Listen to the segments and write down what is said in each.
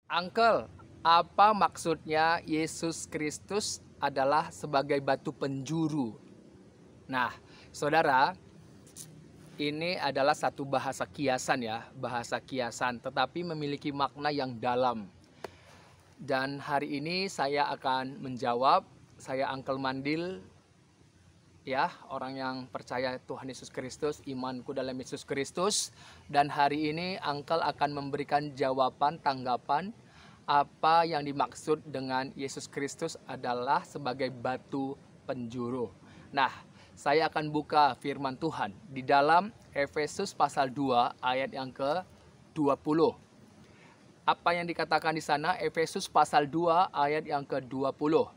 Uncle, apa maksudnya Yesus Kristus adalah sebagai batu penjuru? Nah, saudara, ini adalah satu bahasa kiasan ya, bahasa kiasan, tetapi memiliki makna yang dalam. Dan hari ini saya akan menjawab, saya Uncle Mandil, ya, orang yang percaya Tuhan Yesus Kristus, imanku dalam Yesus Kristus. Dan hari ini Uncle akan memberikan jawaban, tanggapan, apa yang dimaksud dengan Yesus Kristus adalah sebagai batu penjuru. Nah, saya akan buka firman Tuhan di dalam Efesus pasal 2 ayat yang ke-20. Apa yang dikatakan di sana? Efesus pasal 2 ayat yang ke-20.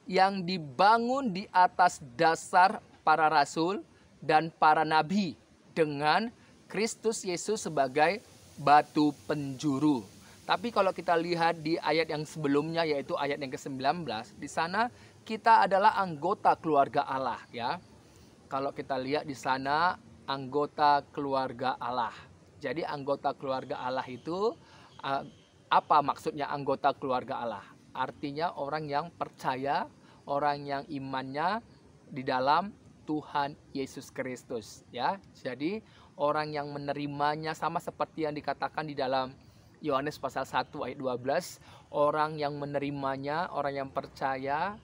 Yang dibangun di atas dasar para rasul dan para nabi dengan Kristus Yesus sebagai batu penjuru. Tapi kalau kita lihat di ayat yang sebelumnya, yaitu ayat yang ke-19, di sana kita adalah anggota keluarga Allah, ya. Kalau kita lihat di sana, anggota keluarga Allah. Jadi anggota keluarga Allah itu apa maksudnya anggota keluarga Allah? Artinya orang yang percaya, orang yang imannya di dalam Tuhan Yesus Kristus, ya. Jadi orang yang menerimanya sama seperti yang dikatakan di dalam Yohanes pasal 1 ayat 12, orang yang menerimanya, orang yang percaya,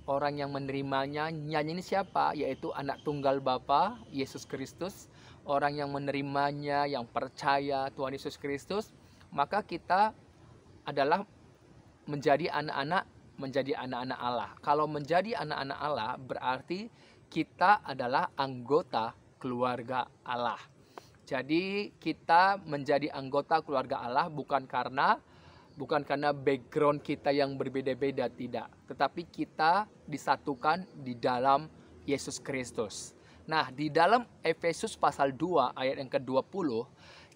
orang yang menerimanya, nyanyi ini siapa? Yaitu anak tunggal Bapa, Yesus Kristus. Orang yang menerimanya, yang percaya Tuhan Yesus Kristus, maka kita adalah menjadi anak-anak Allah. Kalau menjadi anak-anak Allah berarti kita adalah anggota keluarga Allah. Jadi kita menjadi anggota keluarga Allah bukan karena background kita yang berbeda-beda, tidak. Tetapi kita disatukan di dalam Yesus Kristus. Nah, di dalam Efesus pasal 2 ayat yang ke-20,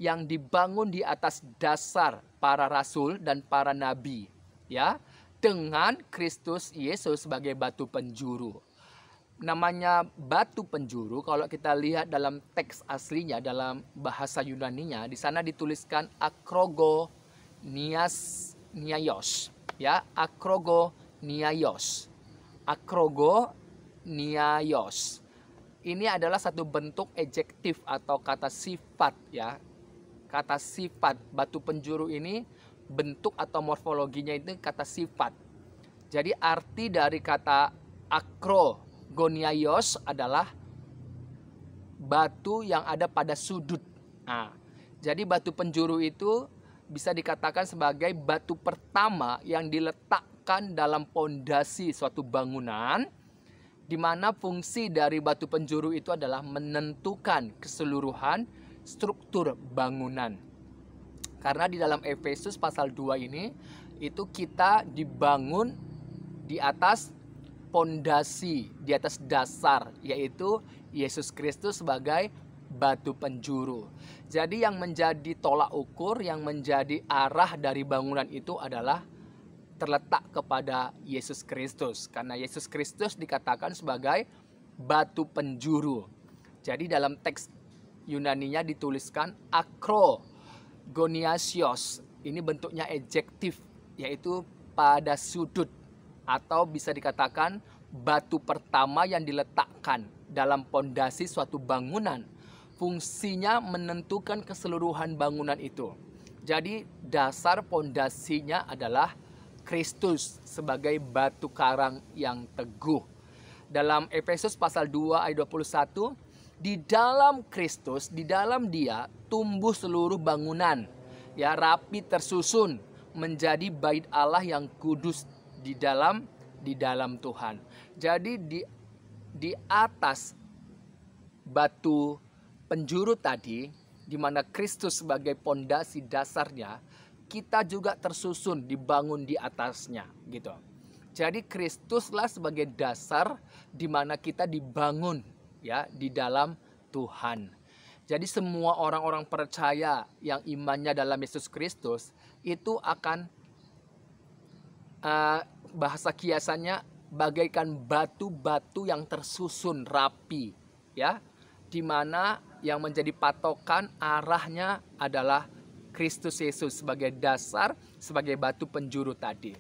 yang dibangun di atas dasar para rasul dan para nabi, ya, dengan Kristus Yesus sebagai batu penjuru. Namanya batu penjuru, kalau kita lihat dalam teks aslinya, dalam bahasa Yunaninya, di sana dituliskan akrogoniaios, ya, akrogoniaios. Akrogoniaios. Ini adalah satu bentuk adjektif atau kata sifat, ya. Kata sifat batu penjuru ini bentuk atau morfologinya itu kata sifat. Jadi arti dari kata akrogoniaios adalah batu yang ada pada sudut. Nah, jadi batu penjuru itu bisa dikatakan sebagai batu pertama yang diletakkan dalam pondasi suatu bangunan, di mana fungsi dari batu penjuru itu adalah menentukan keseluruhan struktur bangunan. Karena di dalam Efesus pasal 2 ini, itu kita dibangun di atas pondasi, di atas dasar, yaitu Yesus Kristus sebagai batu penjuru. Jadi yang menjadi tolak ukur, yang menjadi arah dari bangunan itu adalah terletak kepada Yesus Kristus. Karena Yesus Kristus dikatakan sebagai batu penjuru. Jadi dalam teks Yunaninya dituliskan akrogoniasios. Ini bentuknya adjektif, yaitu pada sudut, atau bisa dikatakan batu pertama yang diletakkan dalam pondasi suatu bangunan. Fungsinya menentukan keseluruhan bangunan itu. Jadi dasar pondasinya adalah Kristus sebagai batu karang yang teguh. Dalam Efesus pasal 2 ayat 21, di dalam Kristus, di dalam Dia tumbuh seluruh bangunan, ya, rapi tersusun menjadi bait Allah yang kudus di dalam Tuhan. Jadi di atas batu penjuru tadi, di mana Kristus sebagai pondasi dasarnya, kita juga tersusun, dibangun di atasnya, gitu. Jadi Kristuslah sebagai dasar di mana kita dibangun, ya, di dalam Tuhan. Jadi semua orang-orang percaya yang imannya dalam Yesus Kristus itu akan bahasa kiasannya bagaikan batu-batu yang tersusun rapi, ya, di mana yang menjadi patokan arahnya adalah Kristus Yesus sebagai dasar, sebagai batu penjuru tadi.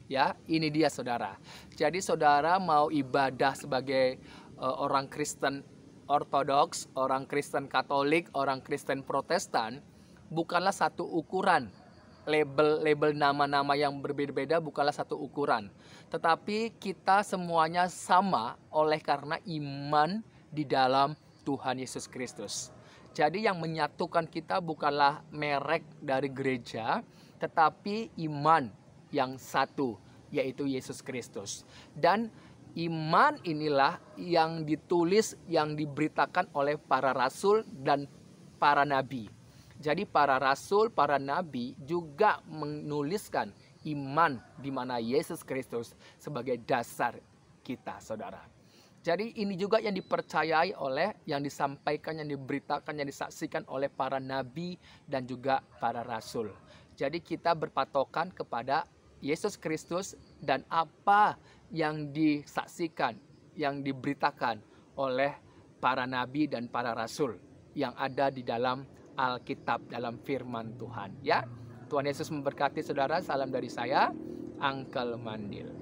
Ya, ini dia saudara. Jadi saudara mau ibadah sebagai orang Kristen Ortodoks, orang Kristen Katolik, orang Kristen Protestan, bukanlah satu ukuran. Label nama-nama yang berbeda-beda bukanlah satu ukuran. Tetapi kita semuanya sama oleh karena iman di dalam Tuhan Yesus Kristus. Jadi yang menyatukan kita bukanlah merek dari gereja, tetapi iman yang satu, yaitu Yesus Kristus. Dan iman inilah yang ditulis, yang diberitakan oleh para rasul dan para nabi. Jadi para rasul, para nabi juga menuliskan iman di mana Yesus Kristus sebagai dasar kita, saudara. Jadi ini juga yang dipercayai oleh, yang disampaikan, yang diberitakan, yang disaksikan oleh para nabi dan juga para rasul. Jadi kita berpatokan kepada Yesus Kristus dan apa yang disaksikan, yang diberitakan oleh para nabi dan para rasul yang ada di dalam Alkitab, dalam firman Tuhan. Ya, Tuhan Yesus memberkati saudara. Salam dari saya, Uncle Mandil.